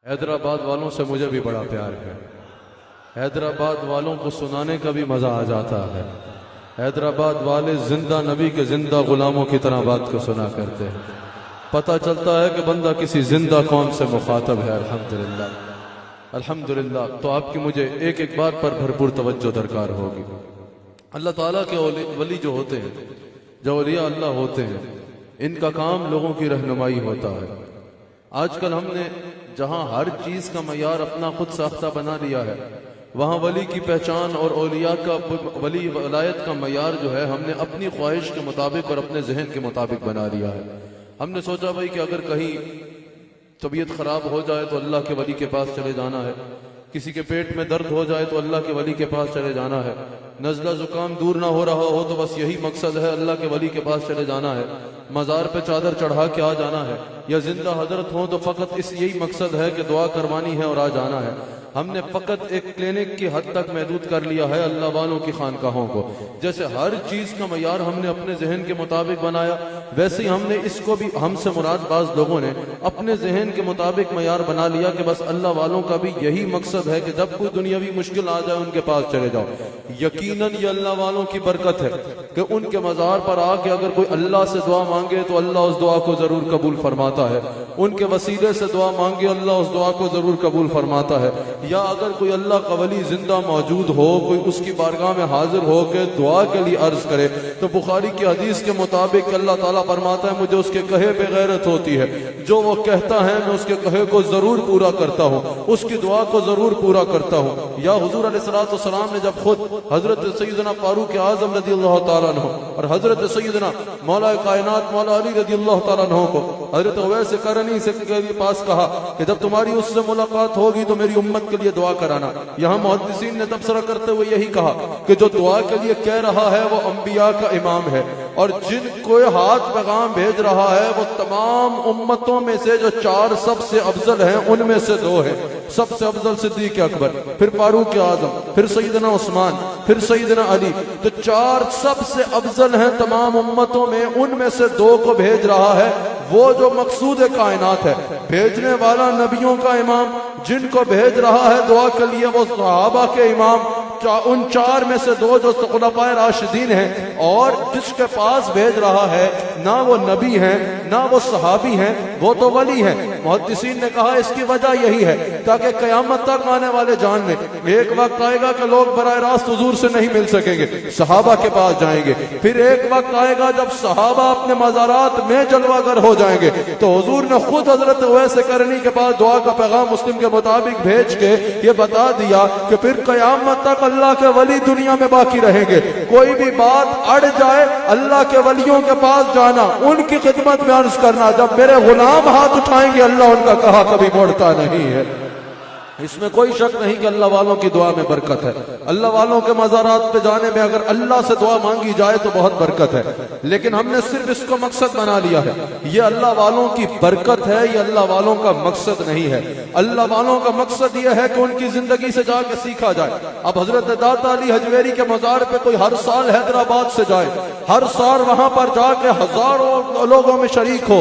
हैदराबाद वालों से मुझे भी बड़ा प्यार है। हैदराबाद वालों को सुनाने का भी मज़ा आ जाता है। हैदराबाद वाले जिंदा नबी के जिंदा गुलामों की तरह बात को सुना करते हैं। पता चलता है कि बंदा किसी जिंदा कौम से मुखातब है। अल्हम्दुलिल्लाह अल्हम्दुलिल्लाह। तो आपकी मुझे एक एक बात पर भरपूर तवज्जो दरकार होगी। अल्लाह ताला के वली जो होते हैं, जो औलिया अल्लाह होते हैं, इनका काम लोगों की रहनुमाई होता है। आजकल हमने जहां हर चीज का मयार अपना खुद साख्ता बना लिया है, वहां वली की पहचान और औलिया का वली वलायत का मयार जो है हमने अपनी ख्वाहिश के मुताबिक और अपने जहन के मुताबिक बना लिया है। हमने सोचा भाई कि अगर कहीं तबीयत खराब हो जाए तो अल्लाह के वली के पास चले जाना है, किसी के पेट में दर्द हो जाए तो अल्लाह के वली के पास चले जाना है, नज़ला जुकाम दूर ना हो रहा हो तो बस यही मकसद है, अल्लाह के वली के पास चले जाना है, मज़ार पे चादर चढ़ा के आ जाना है, या जिंदा हजरत हो तो फकत इस यही मकसद है कि दुआ करवानी है और आ जाना है। हमने फकत एक क्लिनिक की हद तक महदूद कर लिया है अल्लाह वालों की खानकाहों को। जैसे हर चीज का मयार हमने अपने जहन के मुताबिक बनाया, वैसे ही हमने इसको भी हमसे मुरादबाज लोगों ने अपने जहन के मुताबिक मयार बना लिया कि बस अल्लाह वालों का भी यही मकसद है कि जब कोई दुनियावी मुश्किल आ जाए उनके पास चले जाओ। यकीनन ये अल्लाह वालों की बरकत है कि उनके मज़ार पर आके अगर कोई अल्लाह से दुआ मांगे तो अल्लाह उस दुआ को जरूर कबूल फरमाता है, उनके वसीले से दुआ मांगे अल्लाह उस दुआ को जरूर कबूल फरमाता है। या अगर कोई अल्लाह का वली जिंदा मौजूद हो, कोई उसकी बारगाह में हाजिर हो के दुआ के लिए अर्ज करे तो बुखारी की हदीस के मुताबिक अल्लाह ताला फरमाता है मुझे उसके कहे पे गैरत होती है, जो वो कहता है मैं उसके कहे को जरूर पूरा करता हूँ, उसकी दुआ को जरूर पूरा करता हूँ। या हुजूर अलैहिस्सलाम ने जब खुद हजरत सैयदना फारूक आज़म रज़ियल्लाहु ताला अन्हु और हजरत सैयदना मौला कायनात मौला अली रज़ियल्लाहु ताला अन्हु को हजरत उवैस करनी से के पास कहा कि जब तुम्हारी उससे मुलाकात होगी तो मेरी उम्मत के लिए दुआ कराना। यहाँ मुहद्दिसीन ने तबसरा करते हुए यही कहा कि जो दुआ के लिए कह रहा है वो अंबिया का इमाम है, और जिनको हाथ पैगाम भेज रहा है वो तमाम उम्मतों में से जो चार सबसे अफजल हैं उनमें से दो हैं। सबसे अफजल सिद्दीक अकबर, फिर फारूक आजम, फिर सैयदना उस्मान, फिर सैयदना अली। तो चार सबसे अफजल हैं तमाम उम्मतों में, उनमें से दो को भेज रहा है। वो जो मकसूद कायनात है, भेजने वाला नबियों का इमाम, जिनको भेज रहा है दुआ के लिए वो सहाबा के इमाम, उन चार में से दो जो खुलफाए राशिदीन हैं, और जिसके पास भेज रहा है ना वो नबी हैं ना वो सहाबी हैं, वो तो वली हैं। मुहद्दिसीन ने कहा इसकी वजह यही है ताकि कयामत तक आने वाले जान ले, एक वक्त आएगा कि लोग बराह रास्त हुजूर से नहीं मिल सकेंगे, सहाबा के पास जाएंगे। फिर एक वक्त आएगा जब सहाबा अपने मज़ारात में जलवागर हो जाएंगे तो हुजूर ने खुद हजरत उवैस करनी के पास दुआ का पैगाम मुस्लिम के मुताबिक भेज के ये बता दिया कि फिर कयामत तक अल्लाह के वली दुनिया में बाकी रहेंगे। कोई भी बात अड़ जाए अल्लाह के वलियों के पास जाना, उनकी खिदमत में अर्ज करना, जब मेरे गुलाम हाथ उठाएंगे अल्लाह उनका कहा कभी मोड़ता नहीं है। इसमें कोई शक नहीं कि अल्लाह वालों की दुआ में बरकत है। अल्लाह वालों के मज़ारात पे जाने में अगर अल्लाह से दुआ मांगी जाए तो बहुत बरकत है, लेकिन हमने सिर्फ इसको मकसद बना लिया है। ये अल्लाह वालों की बरकत है, ये अल्लाह वालों का मकसद नहीं है। अल्लाह वालों का मकसद ये है कि उनकी जिंदगी से जाके सीखा जाए। अब हजरत दाता अली हजवेरी के मज़ार पे कोई हर साल हैदराबाद से जाए, हर साल वहां पर जाके हजारों लोगों में शरीक हो,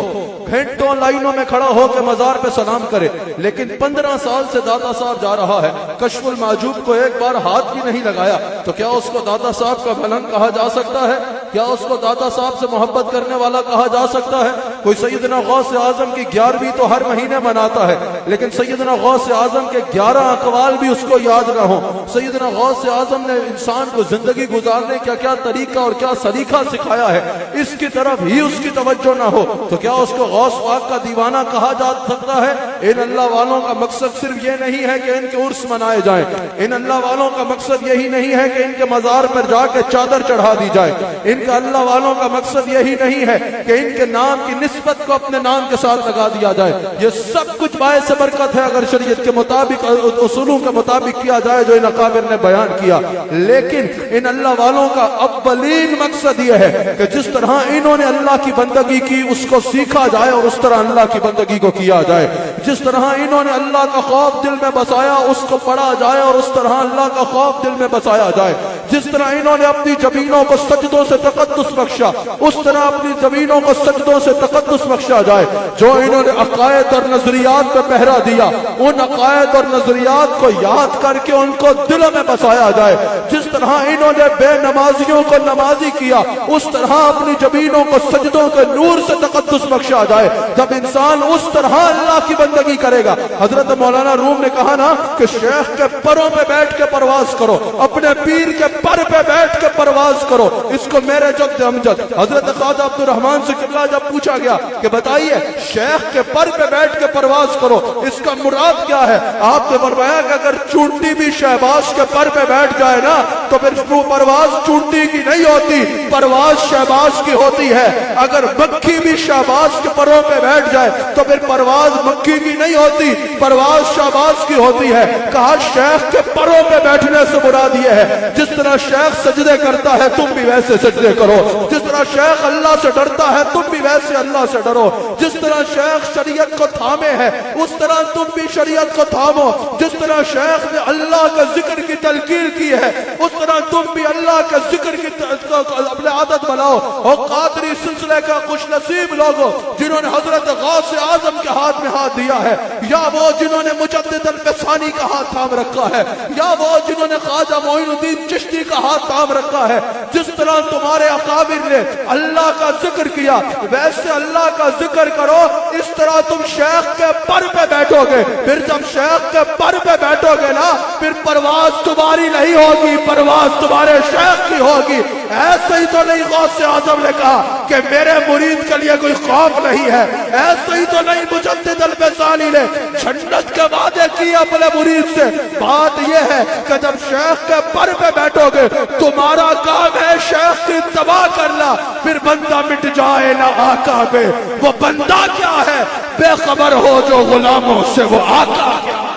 घंटों लाइनों में खड़ा हो के मज़ार पे सलाम करे, लेकिन 15 साल से दाता साहब जा रहा है, कश्फुल माजूब को एक बार हाथ भी नहीं लगाया, तो क्या उसको दाता साहब का भलन कहा जा सकता है? क्या उसको दाता साहब से मोहब्बत करने वाला कहा जा सकता है? कोई सैयदना गौस आजम की 11वीं तो हर महीने मनाता है, लेकिन सैयदना गौस आजम के 11 अकवाल भी उसको याद ना हो। सैयदना गौस आजम ने इंसान को जिंदगी गुजारने का क्या तरीका और क्या सलीका सिखाया है, इसकी तरफ ही उसकी तवज्जो ना हो, तो क्या उसको गौस पाक का दीवाना कहा जा सकता है? इन अल्लाह वालों का मकसद सिर्फ ये नहीं है कि इनके उर्स मनाए जाएं, इन अल्लाह वालों का मकसद यही नहीं है कि इनके मज़ार पर जाके चादर चढ़ा दी जाए, इनका अल्लाह वालों का मकसद यही नहीं है कि इनके नाम की निस्बत को अपने नाम के साथ लगा दिया जाए। ये सब कुछ बायस बरकत है अगर शरीयत के मुताबिक उसूलों के मुताबिक किया जाए जो इन अकाबिर ने बयान किया। लेकिन इन अल्लाह वालों का अव्वलीन मकसद यह है कि जिस तरह इन्होंने अल्लाह की बंदगी की उसको सीखा जाए और उस तरह अल्लाह की बंदगी को किया जाए। जिस तरह इन्होंने अल्लाह का खौफ दिल में बसाया उसको पढ़ा जाए और उस तरह अल्लाह का खौफ दिल में बसाया जाए। जिस तरह इन्होंने अपनी जमीनों को सजदों से तकद्दुस बख्शा, उस तरह अपनी जमीनों को सजदों से तकद्दुस बख्शा जाए। जो इन्होंने अकायद और नजरियात पे पहरा दिया, उन अकायद और नजरियात को याद करके उनको दिलों में बसाया जाए। जिस तरह इन्होंने बेनमाजियों को नमाजी किया, उस तरह अपनी जमीनों को सजदों के नूर से तकद्दुस बख्शा जाए। जब इंसान उस तरह अल्लाह की बंदगी करेगा, हजरत मौलाना रूम ने कहा ना कि शेख के परों पे बैठ के परवाज करो, अपने पीर के पर पे बैठ के परवाज करो। इसको मेरे जद अमजद हजरत ख्वाजा अब्दुल रहमान से किबला जब पूछा गया कि बताइए शेख के पर पे बैठ के परवाज करो, इसका मुराद क्या है? आपने फरमाया कि अगर चूंटी भी शहबाज के पर पे बैठ जाए ना, तो फिर वो परवाज चूंटी की नहीं होती, परवाज शहबाज की होती है। अगर मक्खी भी शहबाज के परों पे बैठ जाए तो फिर परवाज मक्खी की नहीं होती, परवाज शहबाज की होती है। कहा शेख के परों पे बैठने से मुराद ये है, जिस तरह शेख सजदे करता है तुम भी वैसे सजदे करो, जिस तरह शेख अल्लाह से डरता है तुम भी वैसे अल्लाह से डरो, जिस तरह शेख शरीयत को थामे है उस तरह तुम भी शरीयत को थामो, जिस तरह शेख ने अल्लाह का जिक्र की तलकीर की है उस तरह तुम भी अल्लाह का जिक्र की अपने आदत बनाओ। और कादरी सिलसिले का खुश नसीब लोगों जिन्होंने हजरत गौसे आजम के हाथ में हाथ दिया है, या वो जिन्होंने मुजद्दिद अल-फ़सानी का हाथ थाम रखा है, या वो जिन्होंने ख्वाजा मोइनुद्दीन चिश्ती का हाथ थाम रखा है। जिस तरह तुम्हारे अकाबिर ने अल्लाह का जिक्र किया वैसे अल्लाह का जिक्र करो। इस तरह तुम शेख के पर पे बैठोगे, फिर जब शेख के पर पे बैठोगे ना, फिर परवाज तुम्हारी नहीं होगी, परवाज तुम्हारे शेख की होगी। ऐसे ही तो नहीं गौसे आजम ने कहा कि मेरे मुरीद के लिए कोई खौफ नहीं है, ऐसे ही तो नहीं मुजद्दिद अल-फ़सानी ने जन्नत के वादे किए अपने मुरीद से। बात यह है कि जब शेख के पर पे बैठोगे तुम्हारा काम है शेख की तबाह करना, फिर बंदा मिट जाए ना आका पे। वो बंदा क्या है? बेखबर हो जो गुलामों से, वो आका क्या है?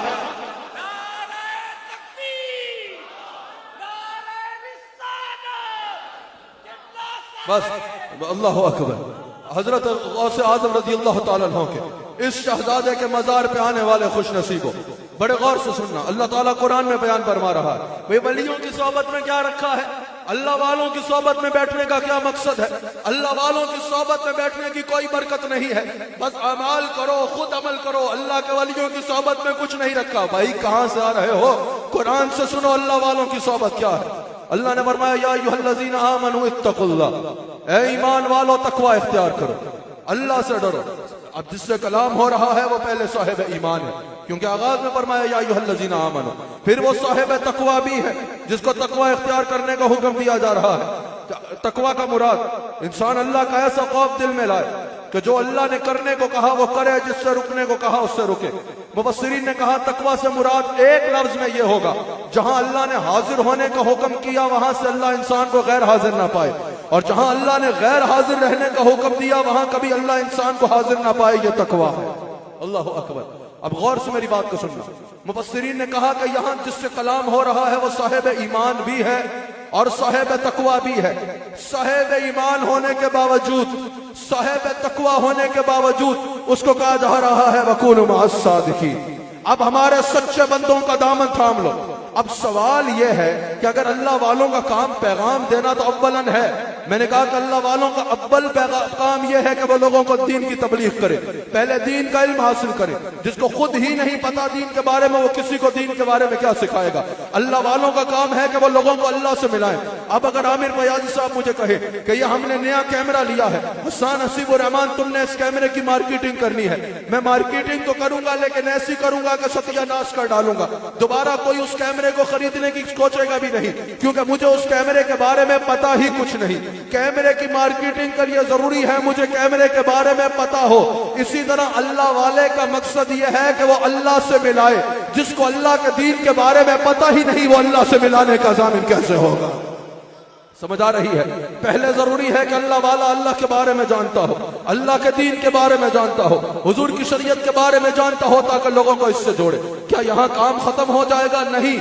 बस अल्लाह अकबर। हजरत गौसे आजम रज़ी अल्लाह ताला अन्हु के इस शहजादे के मजार पे आने वाले खुश नसीबों, बड़े गौर से सुनना। अल्लाह ताला कुरान में बयान फरमा रहा है, वे वलियों की सोहबत में क्या रखा है, अल्लाह वालों की सोहबत में बैठने का क्या मकसद है। अल्लाह वालों की सोहबत में बैठने की कोई बरकत नहीं है, बस अमाल करो, खुद अमल करो। अल्लाह के वलियों की सोहबत में कुछ नहीं रखा। भाई कहां से आ रहे हो? कुरान से सुनो अल्लाह वालों की सोहबत क्या है। अल्लाह ने फरमाया या अय्युहल्लज़ीना आमनू इत्तक़ुल्लाह, ऐ ईमान वालो तकवा इख्तियार करो, अल्लाह से डरो। अब जिससे कलाम हो रहा है वो पहले साहिब ईमान है, क्योंकि आगाज में फरमाया या अय्युहल्लज़ीना आमनू, फिर वो साहिब तकवा भी है जिसको तकवा इख्तियार करने का हुक्म दिया जा रहा है। तकवा का मुराद इंसान अल्लाह का ऐसा खौफ दिल में लाए कि जो अल्लाह ने करने को कहा वो करे, जिससे रुकने को कहा उससे रुके। मुफस्सिरीन ने कहा तकवा से मुराद एक लफ्ज में ये होगा, जहां अल्लाह ने हाजिर होने का हुक्म किया वहां से अल्लाह इंसान को गैर हाजिर ना पाए, और जहां अल्लाह ने गैर हाजिर रहने का हुक्म दिया वहां कभी अल्लाह इंसान को हाजिर ना पाए। ये तकवा है। अल्लाह अकबर। अब गौर से मेरी बात को सुनना। मुफस्सिरीन ने कहा कि यहां जिससे कलाम हो रहा है वो साहिब ईमान भी है और साहिब तकवा भी है। साहिब ईमान होने के बावजूद, साहिब तकवा होने के बावजूद उसको कहा जा रहा है वकूनू मअस सादिकीन। अब हमारे सच्चे बंदों का दामन थाम लो। अब सवाल यह है कि अगर अल्लाह वालों का काम पैगाम देना तो अव्वलन है, मैंने कहा कि अल्लाह वालों का अव्वल काम यह है कि वो लोगों को दीन की तबलीग करे, पहले दीन का इल्म हासिल करे। जिसको खुद ही नहीं पता दीन के बारे में वो किसी को दीन के बारे में क्या सिखाएगा। अल्लाह वालों का काम है कि वो लोगों को अल्लाह से मिलाएं। अब अगर आमिर फयाजी साहब मुझे कहे कि ये हमने नया कैमरा लिया है, हुसैन हसीबुर रहमान तुमने इस कैमरे की मार्केटिंग करनी है, मैं मार्केटिंग तो करूंगा लेकिन ऐसी करूंगा कि सत्यानाश कर डालूंगा। दोबारा कोई उस कैमरे को खरीदने की सोचेगा भी नहीं, क्योंकि मुझे उस कैमरे के बारे में पता ही कुछ नहीं। कैमरे की मार्केटिंग के लिए जरूरी है मुझे कैमरे के बारे में पता हो। इसी तरह अल्लाह वाले का मकसद यह है कि वो अल्लाह से मिलाए। जिसको अल्लाह के दीन के बारे में पता ही नहीं वो अल्लाह से मिलाने का जामिन कैसे होगा? समझ आ रही है? पहले जरूरी है कि अल्लाह वाला अल्लाह के बारे में जानता हो, अल्लाह के दीन के बारे में जानता हो, हुजूर की शरीयत के बारे में जानता हो, ताकि लोगों को इससे जोड़े। क्या यहां काम खत्म हो जाएगा? नहीं।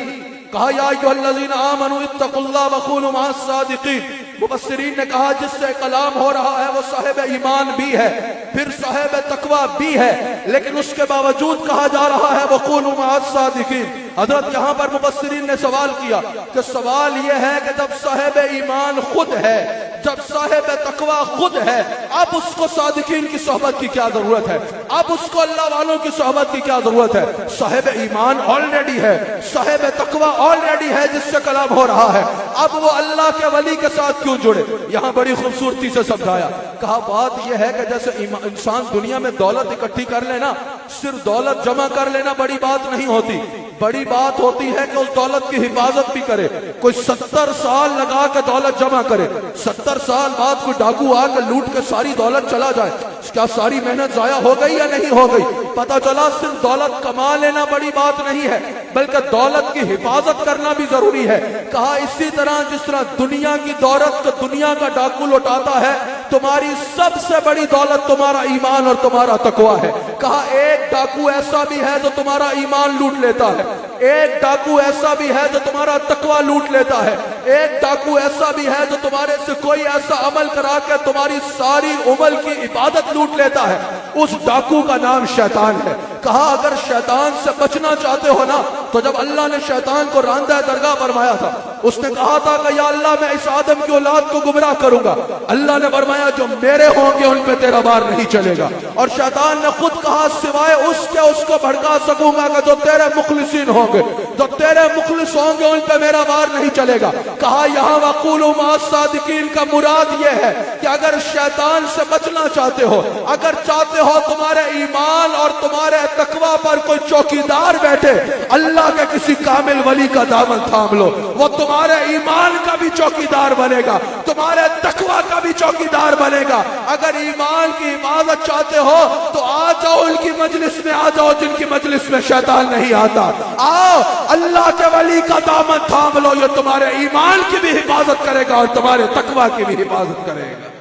कहा या अय्युहल्लज़ीना आमनू इत्तक़ुल्लाह वकूनू मअस सादिकीन। मुफस्सिरीन ने कहा जिससे कलाम हो रहा है वो साहिब ईमान भी है, फिर साहिब तकवा भी है, लेकिन उसके बावजूद कहा जा रहा है वक़ूलू मअस सादिकीन। हजरत यहाँ पर मुफस्सिरीन ने सवाल किया कि सवाल यह है कि जब साहिब ईमान खुद है, जब साहिब तकवा खुद है, अब उसको सादिकीन की सोहबत की क्या जरूरत है, अब उसको अल्लाह वालों की सोहबत की क्या जरूरत है? साहिब ईमान ऑलरेडी है, साहिब तकवा ऑलरेडी है जिससे कलाम हो रहा है, अब वो अल्लाह के वली के साथ क्यों जुड़े? यहाँ बड़ी खूबसूरती से समझाया, कहा बात यह है कि जैसे इंसान दुनिया में दौलत इकट्ठी कर लेना, सिर्फ दौलत जमा कर लेना बड़ी बात नहीं होती, बड़ी बात होती है कि उस दौलत की हिफाजत भी करे। कोई 70 साल लगा के दौलत जमा करे, 70 साल बाद कोई डाकू आकर लूट के सारी दौलत चला जाए, क्या सारी मेहनत जाया हो गई या नहीं हो गई? पता चला सिर्फ दौलत कमा लेना बड़ी बात नहीं है, बल्कि दौलत की हिफाजत करना भी जरूरी है। कहा इसी तरह जिस तरह दुनिया की दौलत तो दुनिया का डाकू लौटाता है, तुम्हारी सबसे बड़ी दौलत तुम्हारा ईमान और तुम्हारा तकवा है। कहा एक डाकू ऐसा भी है जो तुम्हारा ईमान लूट लेता है, एक डाकू ऐसा भी है जो तुम्हारा तकवा लूट लेता है, एक डाकू ऐसा भी है जो तुम्हारे से कोई ऐसा अमल करा के तुम्हारी सारी उम्र की इबादत लूट लेता है। उस डाकू का नाम शैतान है। कहा अगर शैतान से बचना चाहते हो ना, तो जब अल्लाह ने शैतान को रांदा दरगाह फरमाया था, उसने कहा था कि या अल्लाह मैं इस आदम की औलाद को गुमराह करूंगा, अल्लाह ने फरमाया जो मेरे होंगे उन पे तेरा बार नहीं चलेगा। और शैतान ने खुद कहा सिवाय उसके उसको भड़का सकूंगा कि जो तेरे मुखलिसीन होंगे, जो तेरे मुखलिस होंगे उन पे मेरा बार नहीं चलेगा। कहा यहाँ वक़ूलू मअस सादिकीन का मुराद यह है कि अगर शैतान से बचना चाहते हो, अगर चाहते हो तुम्हारे ईमान और तुम्हारे तकवा पर कोई चौकीदार बैठे, अल्लाह के किसी कामिल वली का दामन थाम लो, वो तुम्हारे ईमान का भी चौकीदार बनेगा, तुम्हारे तकवा का भी चौकीदार बनेगा। अगर ईमान की हिफाजत चाहते हो तो आ जाओ उनकी मजलिस में, आ जाओ जिनकी मजलिस में शैतान नहीं आता, आओ अल्लाह के वली का दामन थाम लो, ये तुम्हारे ईमान की भी हिफाजत करेगा और तुम्हारे तकवा की भी हिफाजत करेगा।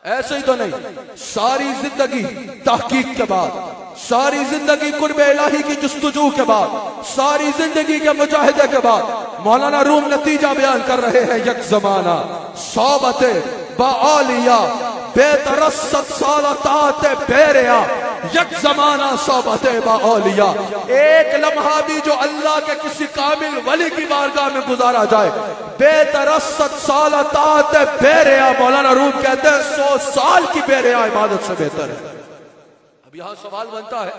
ऐसे ही तो नहीं, सारी जिंदगी तहकीक के बाद, सारी जिंदगी कुर्ब इलाही की जुस्तजू के बाद, सारी जिंदगी के मुजाहिदे के बाद मौलाना रूम नतीजा बयान कर रहे हैं, यक जमाना सोबते बालिया बेतरसत सालतात बेरिया, यक जमाना सोबते बालिया, एक लम्हा भी जो अल्लाह के किसी कामिल वली की बारगाह में गुजारा जाए, बेतरसत सालतात बेरिया, मौलाना रूम कहते हैं 100 साल की बेरिया इबादत से बेहतर है। अब यहां सवाल बनता है,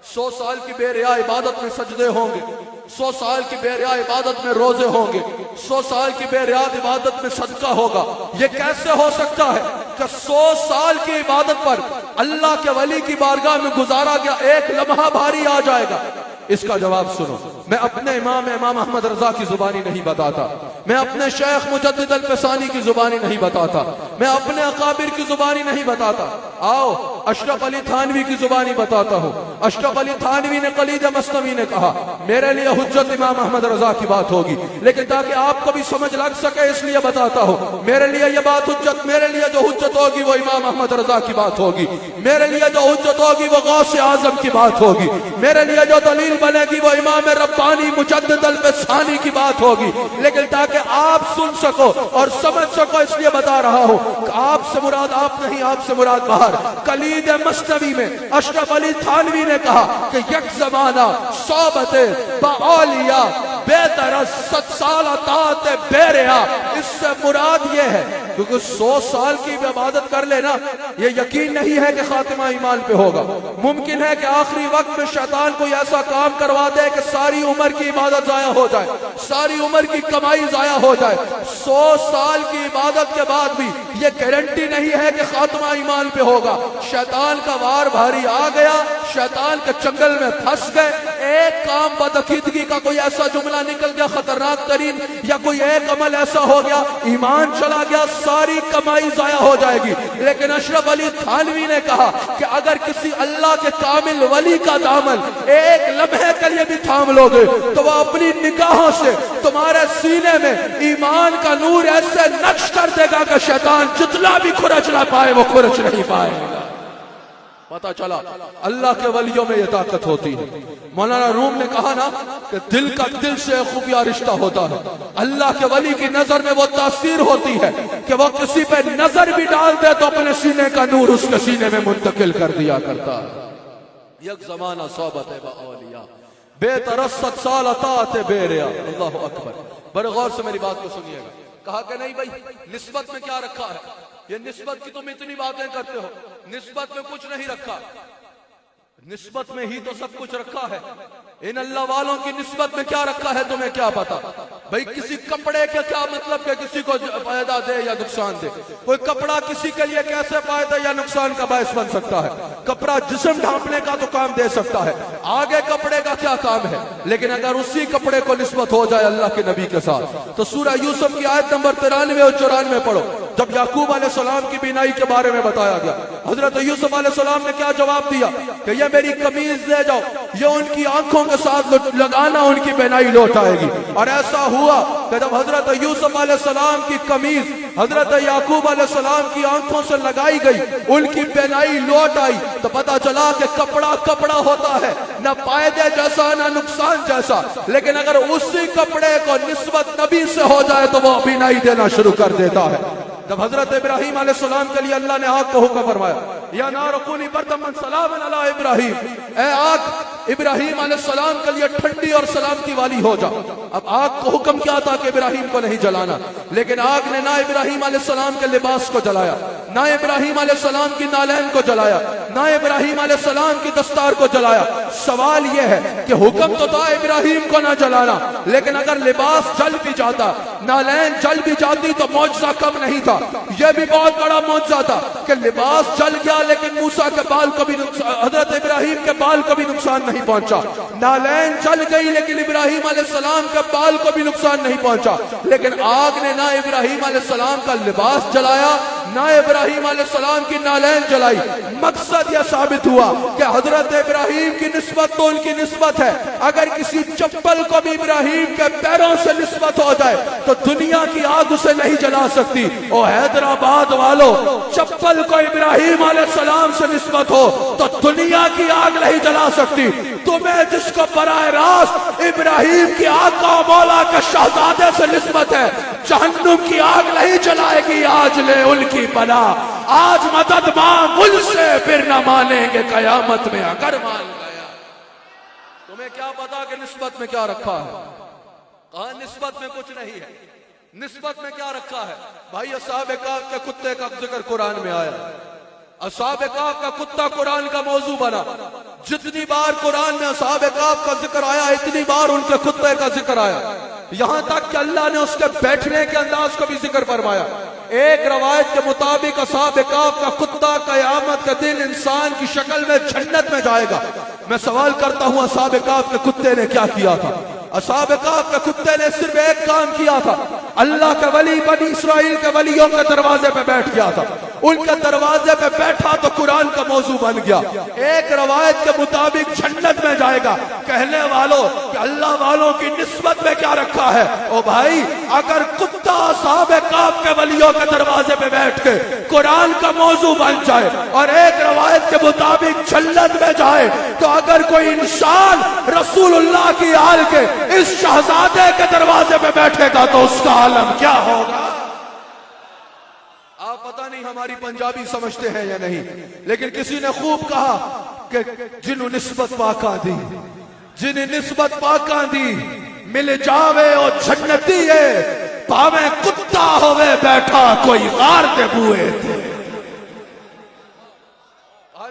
100 साल की बेरिया इबादत में सजदे होंगे, 100 साल की बेरिया इबादत में रोजे होंगे, 100 साल की बेरिया इबादत में सदका होगा, ये कैसे हो सकता है कि 100 साल की इबादत पर अल्लाह के वली की बारगाह में गुजारा गया एक लम्हा भारी आ जाएगा? इसका जवाब सुनो, मैं अपने इमाम अहमद रजा की जुबानी नहीं बताता, मैं अपने शेख मुजद्दिद अल-फसानी की जुबानी नहीं बताता, मैं अपने अकाबिर की जुबानी नहीं बताता। आओ अशरफ अली थानवी की जुबानी बताता हूँ। अशरफ अली थानवी ने कलीद मसनवी ने कहा मेरे लिए हुज्जत इमाम अहमद रजा की बात होगी, लेकिन ताकि आपको भी समझ लग सके इसलिए बताता हूँ। मेरे लिए यह बात हुज्जत, मेरे लिए जो हुज्जत होगी वो इमाम अहमद रजा की बात होगी, मेरे लिए जो हुज्जत होगी वो गौसे आजम की बात होगी, मेरे लिए जो दलील बनेगी वो इमाम रब्बानी मुजद्दिद अल-फसानी की बात होगी। लेकिन ताकि आप सुन सको और समझ सको इसलिए बता रहा हूँ, आपसे मुराद आप नहीं, आपसे मुराद बाहर। कलीद मसनवी में अशरफ अली थानवी ने कहा कि यक जमाना सोबते बालिया बेतरसत सालतात बेरिया, इससे मुराद ये है क्योंकि 100 साल की इबादत कर लेना ये यकीन नहीं है कि खातिमा ईमान पे होगा। मुमकिन है कि आखिरी वक्त में शैतान कोई ऐसा काम करवा दे कि सारी उम्र की इबादत जाया हो जाए, सारी उम्र की कमाई जाया हो जाए। 100 साल की इबादत के बाद भी ये गारंटी नहीं है कि खातिमा ईमान पे होगा। शैतान का वार भारी आ गया, शैतान के चंगल में फंस गए, एक काम बदअकीदगी का कोई ऐसा जुमला निकल गया खतरनाक तरीन, या कोई एक अमल ऐसा हो गया ईमान चला गया, सारी कमाई जाया हो जाएगी। लेकिन अशरफ अली थानवी ने कहा कि अगर किसी अल्लाह के कामिल वली का दामन एक लम्हे के लिए भी थाम लोगे तो वह अपनी निगाहों से तुम्हारे सीने में ईमान का नूर ऐसे नक्श कर देगा कि शैतान जितना भी खुरचना पाए वो खुरच नहीं पाएगा। पता चला अल्लाह के वलियों में यह ताकत होती है। मौलाना रूम ने कहा ना कि दिल का दिल से खुफिया रिश्ता होता है। अल्लाह के वली की नजर में वो तासीर होती है कि वो किसी पे नजर भी डाल दे तो अपने सीने का नूर उसके सीने में मुंतकिल कर दिया करता है। यक जमाना सोबत औलिया बेतरसत साल अतात बेरिया। अल्लाह अकबर। बड़े गौर से मेरी बात को सुनिएगा। कहा कि नहीं भाई निस्बत में क्या रखा है, ये निस्बत की तुम इतनी बातें करते हो, निस्बत में कुछ नहीं रखा, निस्बत में ही तो सब कुछ रखा है। इन अल्लाह वालों की निस्बत में क्या रखा है तुम्हें क्या पता। भाई किसी कपड़े का क्या मतलब कि किसी को फायदा दे या नुकसान दे। कोई कपड़ा किसी के लिए कैसे फायदा या नुकसान का बायस बन सकता है। कपड़ा जिस्म ढांपने का तो काम दे सकता है, आगे कपड़े का क्या काम है। लेकिन अगर उसी कपड़े को निस्बत हो जाए अल्लाह के नबी के साथ तो सूरह यूसुफ की आयत नंबर 93 और 94 पढ़ो। जब याकूब अलैहिस्सलाम की बीनाई के बारे में बताया गया, हजरत यूसुफ अलैहिस्सलाम ने क्या जवाब दिया कि ये मेरी कमीज ले जाओ, ये उनकी आंखों के साथ लगाना, उनकी बीनाई लौट आएगी। और ऐसा हुआ कि जब हजरत यूसुफ अलैहिस्सलाम की कमीज हजरत याकूब अलैहिस्सलाम की आंखों से लगाई गई, उनकी बीनाई लौट आई, तो पता चला कि कपड़ा कपड़ा होता है, न फायदे जैसा न नुकसान जैसा। लेकिन अगर उसी कपड़े को निस्बत नबी से हो जाए तो वो बीनाई देना शुरू कर देता है। जब हजरत इब्राहिम अलैहिस्सलाम के लिए अल्लाह ने आग को हुक्म फरमाया, या नारुकुनी बर्दमन सलामन अला इब्राहिम, ए आग इब्राहिम अलैहिस्सलाम के लिए ठंडी और सलामती वाली हो जा। अब आग को हुक्म क्या था कि इब्राहिम को नहीं जलाना, लेकिन आग ने ना इब्राहिम अलैहिस्सलाम के लिबास को जलाया, ना इब्राहिम अलैहिस्सलाम की नालैन को जलाया, ना इब्राहिम अलैहिस्सलाम की दस्तार को जलाया। सवाल यह है कि हुक्म तो था इब्राहिम को ना जलाना, लेकिन अगर लिबास जल भी जाता, नालैन जल भी जाती तो मौजज़ा कम नहीं था। यह भी बहुत बड़ा मौजज़ा था कि लिबास जल गया लेकिन मूसा के बाल को भी हजरत इब्राहिम के बाल को भी नुकसान नहीं पहुंचा। नालैन जल गई लेकिन इब्राहिम अलैहिस्सलाम के बाल को भी नुकसान नहीं पहुंचा। लेकिन आग ने ना इब्राहिम अलैहिस्सलाम का लिबास जलाया, ना इब्राहिम अलैहिस्सलाम की नालैन जलाई। मकसद यह साबित हुआ कि हजरत इब्राहिम की निस्बत तो उनकी निस्बत है, अगर किसी चप्पल को भी इब्राहिम के पैरों से निस्बत हो जाए तो दुनिया की आग उसे नहीं जला सकती। ओ हैदराबाद वालों, चप्पल को इब्राहिम अलैहिस्सलाम से निस्बत हो तो दुनिया की आग नहीं जला सकती। तुम्हें जिसको बराह रास्त इब्राहिम की आका मौला के शहजादे से निस्बत है, जहन्नुम की आग नहीं जलाएगी। आज ले उनकी पना, आज मदद मांग उनसे, फिर न मानेंगे कयामत में अगर मान गया। तुम्हें क्या पता कि निस्बत में क्या रखा है। कहा निस्बत में कुछ नहीं है। निस्बत में क्या रखा है भाई। असहाब काफ के कुत्ते का जिक्र कुरान में आया, असहाब काफ का कुत्ता कुरान का मौजू बना। जितनी बार कुरान में असहाब काफ का जिक्र आया, इतनी बार उनके कुत्ते का जिक्र आया। यहां तक कि अल्लाह ने उसके बैठने के अंदाज को भी जिक्र फरमाया। एक रवायत के मुताबिक असहाब काफ का कुत्ता कयामत के दिन इंसान की शक्ल में जन्नत में जाएगा। मैं सवाल करता हूं असहाब काफ के कुत्ते ने क्या किया था। असहाब काफ के कुत्ते ने सिर्फ एक काम किया था, अल्लाह के वली बनी इस्राइल के वलियों के दरवाजे पे बैठ गया था। उनके दरवाजे पे बैठा तो कुरान का मौजू बन गया। एक रवायत के मुताबिक जन्नत में जाएगा। कहने वालों कि अल्लाह वालों की निस्बत में क्या रखा है। ओ भाई, अगर कुत्ता असहाब काफ के वलियों के दरवाजे पे बैठ के कुरान का मौजू बन जाए और एक रवायत के मुताबिक जन्नत में जाए, तो अगर कोई इंसान रसूलुल्लाह की आल के इस शहजादे के दरवाजे पे बैठेगा तो उसका आलम क्या होगा। आप पता नहीं हमारी पंजाबी समझते हैं या नहीं, लेकिन किसी ने खूब कहा कि जिन्हों निस्बत पाका दी, जिन्हें निस्बत पाका दी, मिल जावे और जन्नती है, पावे कुत्ता होवे बैठा कोई गार दे बुए थे।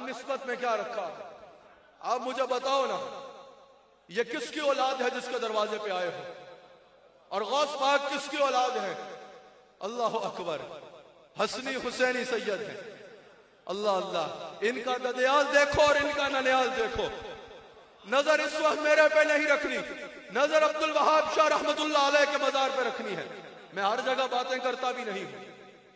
निस्बत में क्या रखा। आप मुझे बताओ ना, ये किसकी औलाद है जिसके दरवाजे पे आए हो, और गौस पाक किसकी औलाद है। अल्लाह अकबर, हसनी हुसैनी सैयद है। अल्लाह अल्लाह, इनका ददयाल देखो और इनका ननियाल देखो। नजर इस वक्त मेरे पे नहीं रखनी, नजर अब्दुल वहाब शाह रहमतुल्लाह अलैह के मजार पे रखनी है। मैं हर जगह बातें करता भी नहीं हूं,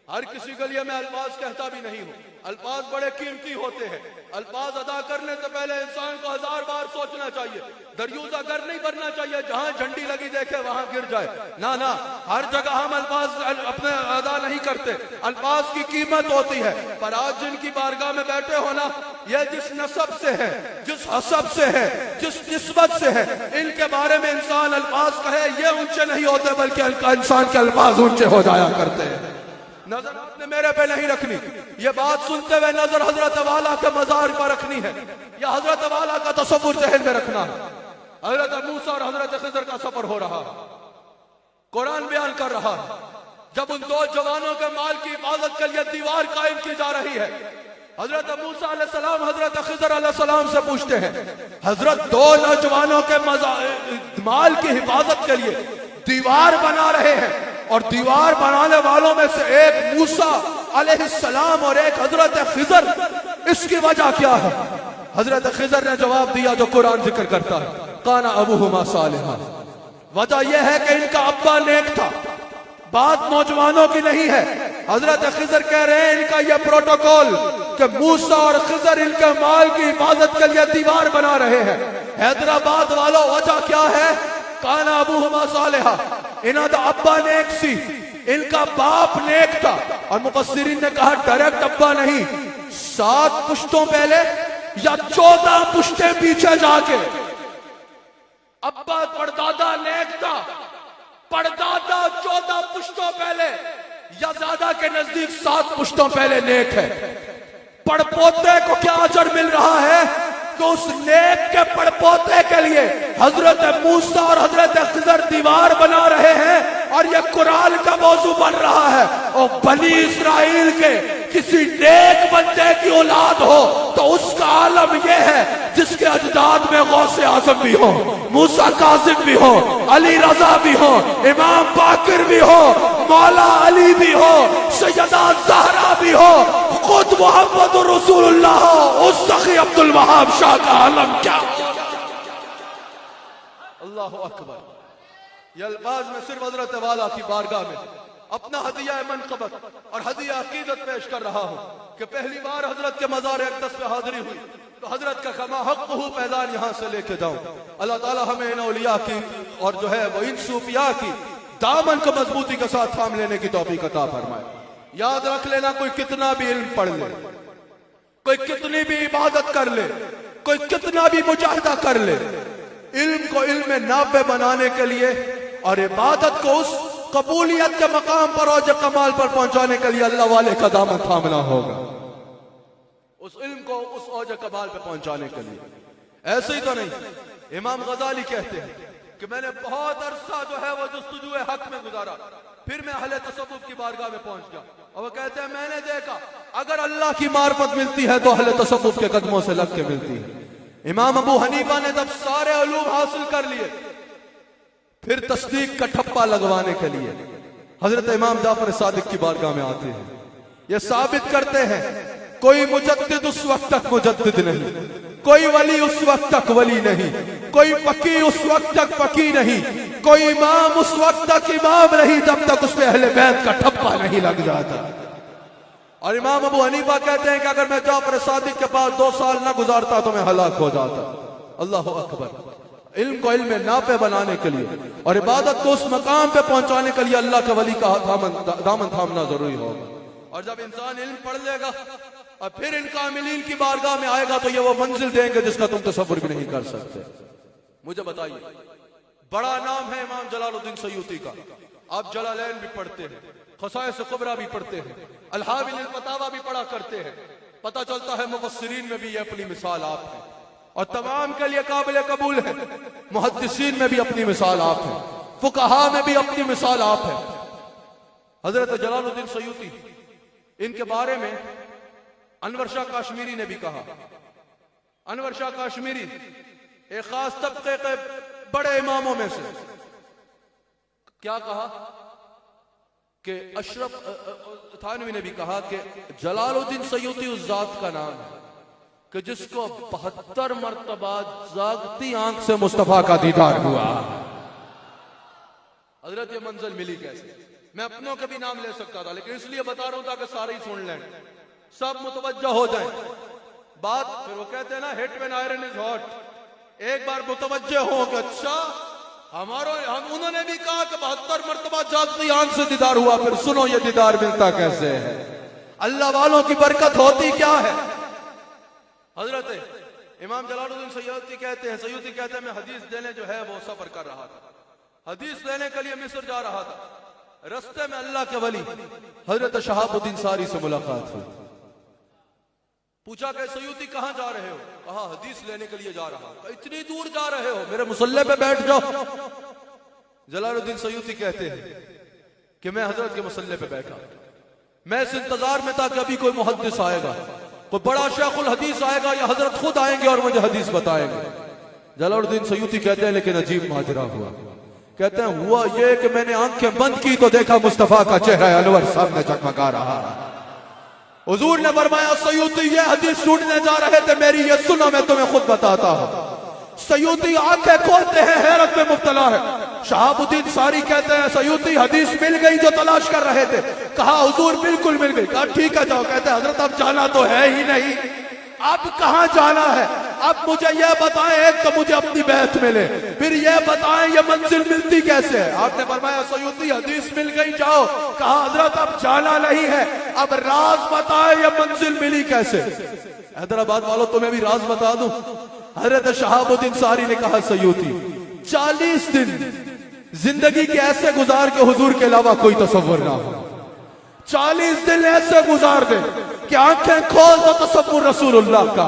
हर किसी के लिए मैं अल्फाज कहता भी नहीं हूँ, अल्फाज बड़े कीमती होते हैं। अल्फाज अदा करने से पहले इंसान को 1000 बार सोचना चाहिए। दरियूजा घर नहीं बनना चाहिए जहां झंडी लगी देखे वहां गिर जाए। ना ना, हर जगह हम अल्फाज अपने अदा नहीं करते। अल्फाज की कीमत होती है। पर आज जिनकी बारगाह में बैठे हो ना, ये जिस नसब से है, जिस हसब से है, जिस निस्बत से है, इनके बारे में इंसान अल्फाज कहे ये ऊंचे नहीं होते, बल्कि इंसान के अल्फाज ऊंचे हो जाया करते हैं। नजर आपने मेरे पे नहीं रखनी, ये बात सुनते हुए नजर हजरत वाला के मजार पर रखनी है, या हजरत वाला का तसव्वुर जहन में रखना है। हजरत मूसा और हजरत खिजर का सफर हो रहा है, कुरान बयान कर रहा है। जब उन दो जवानों के माल की हिफाजत के लिए दीवार कायम की जा रही है, हजरत मूसा अलैहिस्सलाम हजरत खिजर अलैहिस्सलाम से पूछते हैं, हजरत दो नौजवानों के माल की हिफाजत के लिए दीवार बना रहे हैं, और दीवार बनाने वालों में से एक मूसा अलैहिस्सलाम और एक हजरत खिजर, इसकी वजह क्या है? हजरत खिजर ने जवाब दिया जो कुरान जिक्र करता है, काना अबूहुमा सालिहा। वजह यह है कि इनका अब्बा नेक था। बात नौजवानों की नहीं है। हजरत खिजर कह रहे हैं इनका यह प्रोटोकॉल कि मूसा और खिजर इनके माल की हिफाजत के लिए दीवार बना रहे हैं। हैदराबाद वालों, वजह क्या है? काना अबूहुमा सालिहा, इन्हों का अब्बा नेक सी, इनका बाप नेक था। और मुफस्सिरीन ने कहा डायरेक्ट अब्बा नहीं, 7 पुश्तों पहले या 14 पुश्तें पीछे जाके अब्बा परदादा नेक था, परदादा 14 पुश्तों पहले या ज्यादा के नजदीक 7 पुश्तों पहले नेक है। पड़पोते को क्या अजर मिल रहा है कि उस नेक के पड़पोते के लिए हजरत मूसा और हजरत खिजर दीवार बना रहे हैं, और यह कुरान का मौजू बन रहा है। और बनी इस्राइल के किसी नेक बंदे की औलाद हो तो उसका आलम यह है जिसके अजदाद में गौसे आजम भी हो, मूसा काजिम भी हो, अली रजा भी हो, इमाम बाकिर भी हो, मौला अली भी हो, सैयदा ज़हरा भी हो, खुद मोहम्मद रसूलुल्लाह हो, उस सखी अब्दुल वहाब शाह का आलम क्या? अल्लाहु अकबर। ये अल्फाज में सिर्फ हजरत वाला की बारगाह में अपना हदिया मनक़बत और हदिया अकीदत पेश कर रहा हूं कि पहली बार हजरत के मज़ार अक़दस पे हाजिरी हुई तो हजरत का खमा हक़्क़ुहु पैदान यहां से लेके जाऊं। अल्लाह ताला हमें इन औलिया की और जो है वो इन सूफिया की दामन को मजबूती के साथ थाम लेने की तौफीक अता फरमाए। याद रख लेना, कोई कितना भी इल्म पढ़ ले, कोई कितनी भी इबादत कर ले, कोई कितना भी मुजाहिदा कर ले, इल्म को इल्म में नाफे बनाने के लिए और इबादत को उस कबूलियत के मकाम पर और कमाल पर पहुंचाने के लिए अल्लाह वाले का दामन थामना होगा। उस इल्म को उस औज कमाल पे पहुंचाने के लिए ऐसे ही तो नहीं। इमाम गजाली कहते हैं कि मैंने बहुत अरसा जो है वो जुस्तुजुए हक में गुजारा, फिर मैं अहले तसव्वुफ की बारगाह में पहुंच गया। और वो कहते हैं मैंने देखा अगर अल्लाह की मार्फत मिलती है तो अहले तसव्वुफ के कदमों से लग के मिलती है। इमाम अबू हनीफा ने जब सारे उलूम हासिल कर लिए, फिर तस्दीक का ठप्पा लगवाने के लिए हजरत इमाम जाफर सादिक की बारगाह में आते हैं। ये साबित करते हैं कोई मुजद्दिद उस वक्त तक मुजद्दिद नहीं, कोई वली उस वक्त तक वली नहीं, कोई फकीह उस वक्त तक फकीह नहीं, कोई इमाम उस वक्त तक इमाम नहीं जब तक उसमें अहले बैत का ठप्पा नहीं लग जाता। और इमाम अबू हनीफा कहते हैं कि अगर मैं जाफर सादिक के पास 2 साल न गुजारता तो मैं हलाक हो जाता। अल्लाह अकबर। इल्म को इल्म में नाफे बनाने के लिए और इबादत को उस मकाम पे पहुंचाने के लिए अल्लाह के वली का दामन थामना जरूरी होगा। और जब इंसान इल्म पढ़ लेगा और फिर इन कामिलीन की बारगाह में आएगा तो ये वो मंजिल देंगे जिसका तुम तसव्वुर भी नहीं कर सकते। मुझे बताइए, बड़ा नाम है इमाम जलालुद्दीन सयूती का, आप जलालैन भी पढ़ते हैं, खसाइस कुबरा भी पढ़ते हैं, अल-हाविल अल-फतावा भी पढ़ा करते हैं। पता चलता है मुफस्सिरीन में भी ये अपनी मिसाल आप है और तमाम के लिए काबिल कबूल है। मुहद्दिसीन में भी अपनी मिसाल आप है, फुकहा में भी अपनी मिसाल आप है। हजरत जलालुद्दीन सयूती, इनके बारे में अनवर शाह काश्मीरी ने भी कहा। अनवर शाह काश्मीरी एक खास तबके के बड़े इमामों में से क्या कहा कि अशरफ थानवी ने भी कहा कि जलालुद्दीन सयूती उस जात का नाम है कि जिसको 72 मरतबा जागती आंख से मुस्तफा का दीदार हुआ। हजरत ये मंजिल मिली कैसे? मैं अपनों के भी नाम ले सकता था, लेकिन इसलिए बता रहा हूं ताकि सारे ही सुन लें, सब मुतवज्जा हो जाए बात। फिर वो कहते हैं ना, hit when iron is hot. एक बार मुतवज्जे हो कि अच्छा हम उन्होंने भी कहा कि 72 मरतबा जागती आंख से दीदार हुआ, फिर सुनो ये दीदार मिलता कैसे है, अल्लाह वालों की बरकत होती क्या है। हजरत इमाम जलालुद्दीन सयूती कहते हैं मैं हदीस देने जो है वो सफर कर रहा था, हदीस लेने के लिए मिस्र जा रहा था, रस्ते में अल्लाह के वली हजरत शहाबुद्दीन सारी से मुलाकात हुई। पूछा कि सयूती कहां जा रहे हो? कहा हदीस लेने के लिए जा रहा हूं। इतनी दूर जा रहे हो, मेरे मुसल्ले पे बैठ जाओ। जलालुद्दीन सयूती कहते हैं कि मैं हजरत के मुसल्ले पे बैठा, मैं इस इंतजार में था कि अभी कोई मुहद्दिस आएगा, कोई बड़ा शेखुल हदीस आएगा या हजरत खुद आएंगे और मुझे हदीस बताएंगे। जलालुद्दीन सयूती कहते हैं लेकिन अजीब माजरा हुआ। कहते हैं हुआ ये कि मैंने आंखें बंद की तो देखा मुस्तफा का चेहरा अनवर सामने चकमका रहा है। हुजूर ने फरमाया सयूती ये हदीस सुनने जा रहे थे मेरी, ये सुनो मैं तुम्हें खुद बताता हूं। सयूती आंखें खोलते हैं, हैरत में मुब्तला है। शहाबुद्दीन सारी कहते हैं सयूती हदीस मिल गई जो तलाश कर रहे थे? कहा हुजूर बिल्कुल मिल गई। कहा ठीक है जाओ। कहते हैं हजरत अब जाना तो है ही नहीं, अब कहां जाना है? अब मुझे यह बताएं, एक तो मुझे अपनी बैत मिले, फिर यह बताएं ये मंजिल मिलती कैसे है? आपने फरमाया सयूती हदीस मिल गई जाओ। कहा हजरत अब जाना नहीं है, अब राज बताएं ये मंजिल मिली कैसे। हैदराबाद वालों तुम्हें भी राज बता दूं। हजरत शहाबुद्दीन सारी ने कहा सयूती 40 दिन जिंदगी के ऐसे गुजार के हुजूर के अलावा कोई तसव्वुर ना हो। 40 दिन ऐसे गुजार दे कि आंखें खोल तो तसव्वुर रसूलुल्लाह का,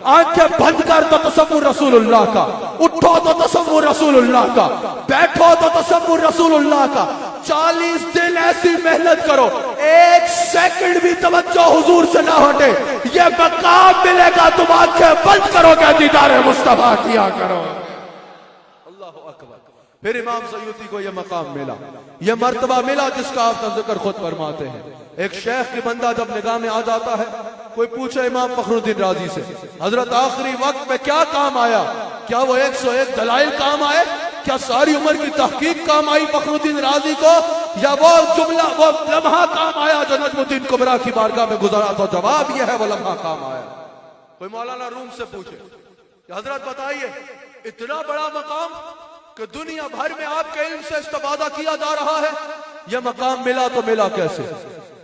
आंखें बंद कर तो तसव्वुर रसूलुल्लाह का, उठो तो तसव्वुर रसूलुल्लाह का, बैठो तो तसव्वुर रसूलुल्लाह का। 40 दिन ऐसी मेहनत करो, एक सेकंड भी तवज्जो हुजूर से ना हटे, ये मकाम मिलेगा। तुम आंखें बंद करोगे, दीदार मुस्तफा किया करो। अल्लाहु अकबर। फिर इमाम सयूती को यह मकाम मिला, यह मर्तबा मिला जिसका आप जिक्र खुद फरमाते हैं। एक शेख की बंदा जब निगाह में आ जाता है, कोई पूछे इमाम फखरुद्दीन राजी से हजरत आखिरी वक्त में क्या काम आया? क्या वो 101 दलाइल काम आए? क्या सारी उम्र की तहकीक काम आई फखरुद्दीन राजी को? या वो जुमला वो लम्हा काम आया जो नजमुद्दीन कुबरा की बारगाह में गुजारा? तो जवाब यह है वो लम्हा काम आया। कोई मौलाना रूम से पूछे कि हजरत बताइए इतना बड़ा मकाम कि दुनिया भर में आपके इल्म से इस्तेफादा किया जा रहा है, यह मकाम मिला तो मिला कैसे?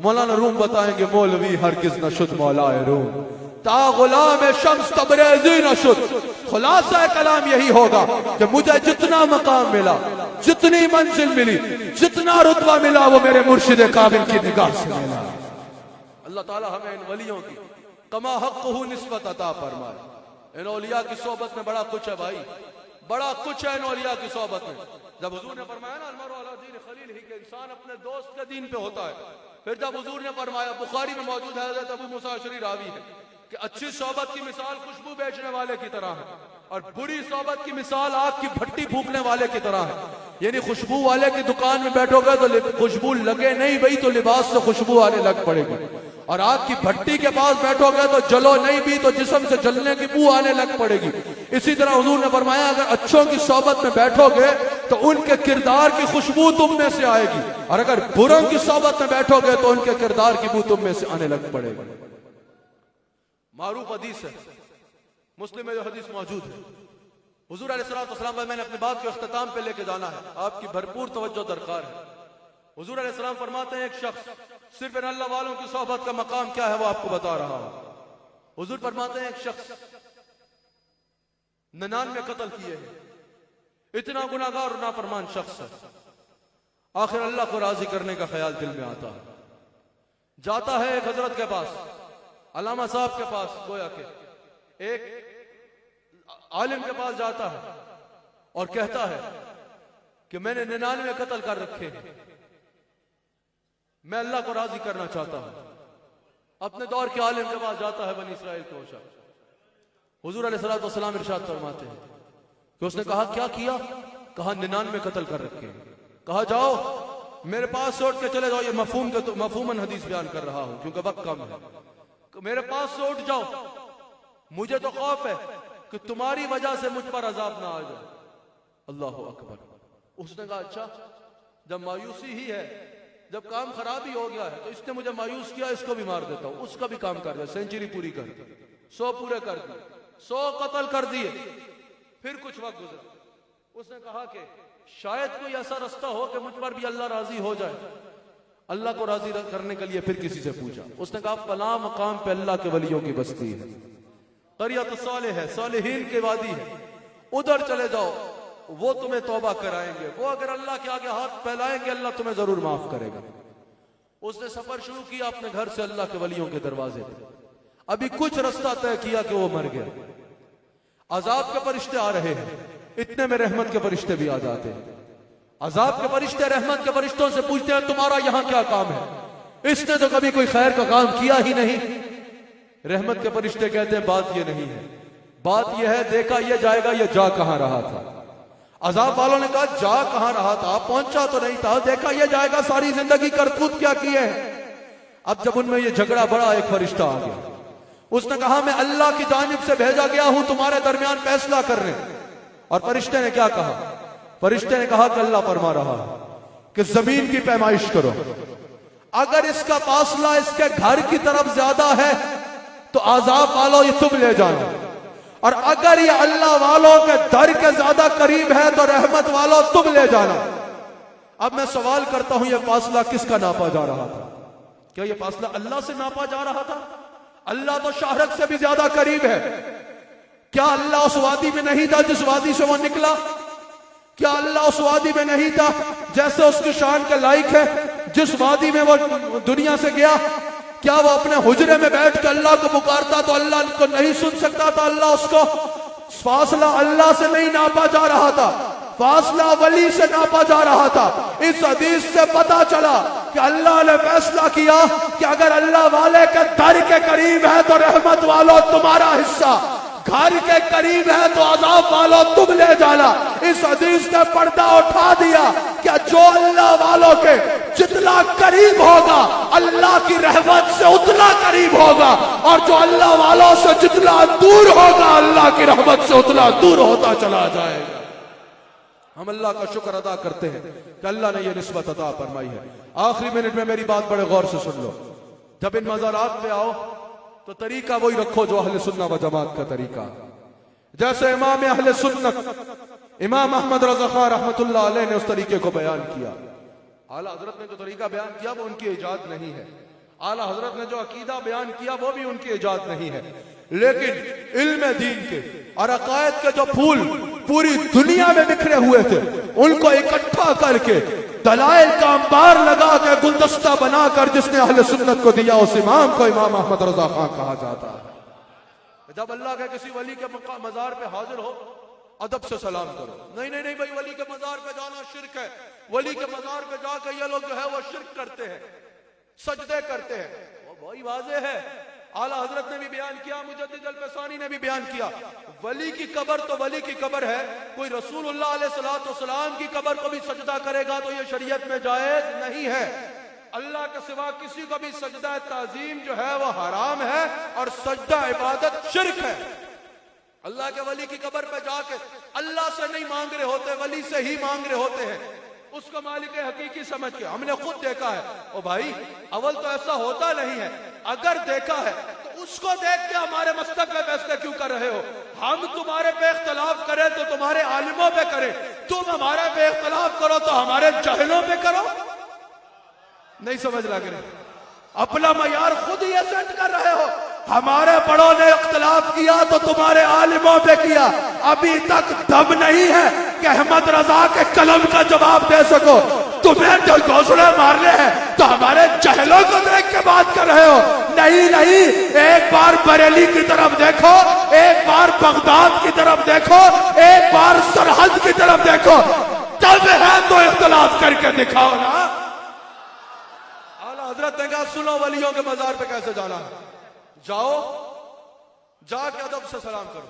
मौलाना रूम बताएंगे मौलवी हरगिज न शुद मौलाए रूम ता गुलाम शम्स तबरेज़ी न शुद। खुलासा कलाम यही होगा कि मुझे जितना मकाम मिला, जितनी मंजिल मिली, जितना रुतबा मिला, वो मेरे मुर्शिद काबिल की निगाह से मिला। अल्लाह ताला हमें इन वलियों की कमा हक़्क़ुहु निस्बत अता फरमाए। इन औलिया की सोहबत में बड़ा कुछ है भाई, बड़ा कुछ है इन औलिया की सोहबत में। जब हुजूर ने फरमाया ना अलमरउ अला दीन खलील ही, के इंसान अपने दोस्त के दीन पे होता है। फिर जब हुजूर ने फरमाया, बुखारी में मौजूद है, हज़रत अबू मूसा अशरी रावी है कि अच्छी सोहबत की मिसाल खुशबू बेचने वाले की तरह है और बुरी सोहबत की मिसाल आग की भट्टी फूकने वाले की तरह है। यानी खुशबू वाले की दुकान में बैठोगे तो खुशबू लगे नहीं भाई तो लिबास से खुशबू आने लग पड़ेगी, और आग की भट्टी के पास बैठोगे तो जलो नहीं भी तो जिस्म से जलने की बू आने लग पड़ेगी। इसी तरह हुजूर ने फरमाया अगर अच्छों की सोहबत में बैठोगे तो उनके किरदार की खुशबू तुम में से आएगी, और अगर बुरों की सोहबत में बैठोगे तो उनके किरदार की बू तुम में से आने लग पड़ेगी। मारूफ हदीस है, मुस्लिम में जो हदीस मौजूद है, हुजूर अलैहिस्सलाम पर मैंने अपनी बात को इख्तिताम पे लेके जाना है, आपकी भरपूर तवज्जो दरकार है। हुजूर अलैहिस्सलाम फरमाते हैं एक शख्स सिर्फ इन अल्लाह वालों की सोहबत का मकाम क्या है वो आपको बता रहा हूं। हुजूर फरमाते हैं एक शख्स 99 कत्ल किए हैं, इतना गुनाहगार और नाफरमान शख्स है, आखिर अल्लाह को राजी करने का ख्याल दिल में आता है, जाता है एक हजरत के पास, अल्लामा साहब के पास, गोया के एक आलिम के पास जाता है और कहता है कि मैंने 99 कत्ल कर रखे हैं, मैं अल्लाह को राजी करना चाहता हूं। अपने दौर के आलिम के पास जाता है बनी इस्राइल के शख्स। हुजूर अलैहिस्सलाम इरशाद फरमाते हैं कि उसने कहा क्या किया? कहा 99 कत्ल कर रखे हैं। कहा जाओ मेरे पास से उठ के चले जाओ, ये मफहूमन हदीस बयान कर रहा हूं क्योंकि वक्त कम है, मेरे पास से उठ जाओ, मुझे तो खौफ है कि तुम्हारी वजह से मुझ पर अजाब ना आ जाए। अल्लाह अकबर। उसने कहा अच्छा जब मायूसी ही है जब काम खराब ही हो गया है तो इसने मुझे मायूस किया, इसको भी मार देता हूं, उसका भी काम कर दिया, सेंचुरी पूरी कर दी, 100 पूरे कर दिए, 100 कत्ल कर दिए। फिर कुछ वक्त गुजरा, उसने कहा कि शायद कोई ऐसा रास्ता हो कि मुझ पर भी अल्लाह राजी हो जाए। अल्लाह को राजी करने के लिए फिर किसी से पूछा, उसने कहा फला मकाम पे अल्लाह के वलियों की बस्ती है, क़रियत सालेह है, सालेहीन की वादी है, उधर चले जाओ, वो तुम्हें तौबा कराएंगे, वो अगर अल्लाह के आगे हाथ फैलाएंगे अल्लाह तुम्हें जरूर माफ करेगा। उसने सफर शुरू किया अपने घर से अल्लाह के वलियों के दरवाजे पे। अभी कुछ रास्ता तय किया कि वो मर गया। अजाब के फरिश्ते आ रहे हैं, इतने में रहमत के फरिश्ते भी आ जाते हैं। अजाब के फरिश्ते रहमत के फरिश्तों से पूछते हैं तुम्हारा यहां क्या काम है? इसने तो कभी कोई खैर का काम किया ही नहीं। रहमत के फरिश्ते कहते हैं बात ये नहीं है, बात यह है देखा यह जाएगा, यह जा कहां रहा था। अजाब वालों ने कहा जा कहां रहा था, पहुंचा तो नहीं था, देखा यह जाएगा, सारी जिंदगी करतूत क्या किए है। अब जब उनमें यह झगड़ा बढ़ा, एक फरिश्ता आ गया, उसने कहा मैं अल्लाह की जानिब से भेजा गया हूं तुम्हारे दरमियान फैसला करने। और फरिश्ते ने क्या कहा? फरिश्ते ने कहा कि अल्लाह फरमा रहा है कि जमीन की पैमाइश करो, अगर इसका फासला इसके घर की तरफ ज्यादा है तो अजाब वालों ये तुम ले जाना, और अगर ये अल्लाह वालों के दर के ज्यादा करीब है तो रहमत वालों तुम ले जाना। अब मैं सवाल करता हूं यह फासला किसका नापा जा रहा था? क्या यह फासला अल्लाह से नापा जा रहा था? अल्लाह तो शाहरग से भी ज्यादा करीब है। क्या अल्लाह उस वादी में नहीं था जिस वादी से वो निकला? क्या अल्लाह उस वादी में नहीं था जैसे उसकी शान के लायक है जिस वादी में वो दुनिया से गया? क्या वो अपने हुजरे में बैठ कर अल्लाह को पुकारता तो अल्लाह को नहीं सुन सकता था? अल्लाह उसको, फासला अल्लाह से नहीं नापा जा रहा था, फासला वली से नापा जा रहा था। इस हदीस से पता चला कि अल्लाह ने फैसला किया कि अगर अल्लाह वाले के दर के करीब है तो रहमत वालों तुम्हारा हिस्सा, घर के करीब है तो अजाब वालों तुम ले जाना। इस हदीस ने पर्दा उठा दिया कि जो अल्लाह वालों के जितना करीब होगा अल्लाह की रहमत से उतना करीब होगा, और जो अल्लाह वालों से जितना दूर होगा अल्लाह की रहमत से उतना दूर होता चला जाएगा। हम अल्लाह का शुक्र अदा करते हैं कि अल्लाह ने यह निस्बत अता फरमाई है। आखिरी मिनट में मेरी बात बड़े गौर से सुन लो। जब इन मज़ारात पे आओ तो तरीका वही रखो जो अहले सुन्नत व जमात का तरीका। जैसे इमाम अहले सुन्नत इमाम अहमद रज़ा खान रहमतुल्लाह अलैह ने उस तरीके को बयान किया। आला हजरत ने जो तरीका बयान किया वो उनकी इजाद नहीं है, आला हजरत ने जो अकीदा बयान किया वो भी उनकी इजाद नहीं है, लेकिन इल्म दीन के और अकायद के जो फूल पूरी दुनिया में बिखरे हुए थे उनको इकट्ठा करके दलाइल का अंबार लगा के गुलदस्ता बनाकर जिसने अहले सुन्नत को दिया उस इमाम को इमाम अहमद रज़ा खान कहा जाता है। जब अल्लाह के किसी वली के मजार पे हाजिर हो अदब से सलाम करो। नहीं नहीं नहीं भाई, वली के मजार पे जाना शिर्क है, वली के मजार पे जाकर ये लोग जो है वो शिर्क करते हैं, सजदे करते हैं, वो वही वाज़ेह है। आला हजरत ने भी बयान किया, मुजद्दिद अल-फसानी ने भी बयान किया, वली की कब्र तो वली की कब्र है, कोई रसूलुल्लाह अलैहिस्सलातु वस्सलाम की कब्र को भी सजदा करेगा तो ये शरीयत में जायज नहीं है। अल्लाह के सिवा किसी को भी सजदा ताजीम जो है वो हराम है और सजदा इबादत शिर्क है। अल्लाह के वली की कब्र पे जाके अल्लाह से नहीं मांग रहे होते, वली से ही मांग रहे होते हैं, उसको मालिक हकीकी समझ के। हमने खुद देखा है। ओ भाई, अवल तो ऐसा होता नहीं है, अगर देखा है तो उसको देख के हमारे मस्तक पे फैसले क्यों कर रहे हो? हम तुम्हारे पे इख्तलाफ करें तो तुम्हारे आलिमों पे करें, तुम हमारे पे इख्तलाफ करो तो हमारे जाहिलों पे करो। नहीं समझ लग रही? अपना मयार खुद ही सेट कर रहे हो। हमारे बड़ों ने इख्तलाफ किया तो तुम्हारे आलिमों पे किया, अभी तक दम नहीं है कि अहमद रजा के कलम का जवाब दे सको। तुम्हें जो घोंसले मारने हैं तो हमारे जहलों को देख के बात कर रहे हो। नहीं नहीं, एक बार बरेली की तरफ देखो, एक बार बगदाद की तरफ देखो, एक बार सरहद की तरफ देखो, तब है तो इख्तलाफ करके दिखाओ ना। आला हजरत ने कहा सुनो वलियों के मजार पे कैसे जाना है, जाओ, जाके अदब से सलाम करो,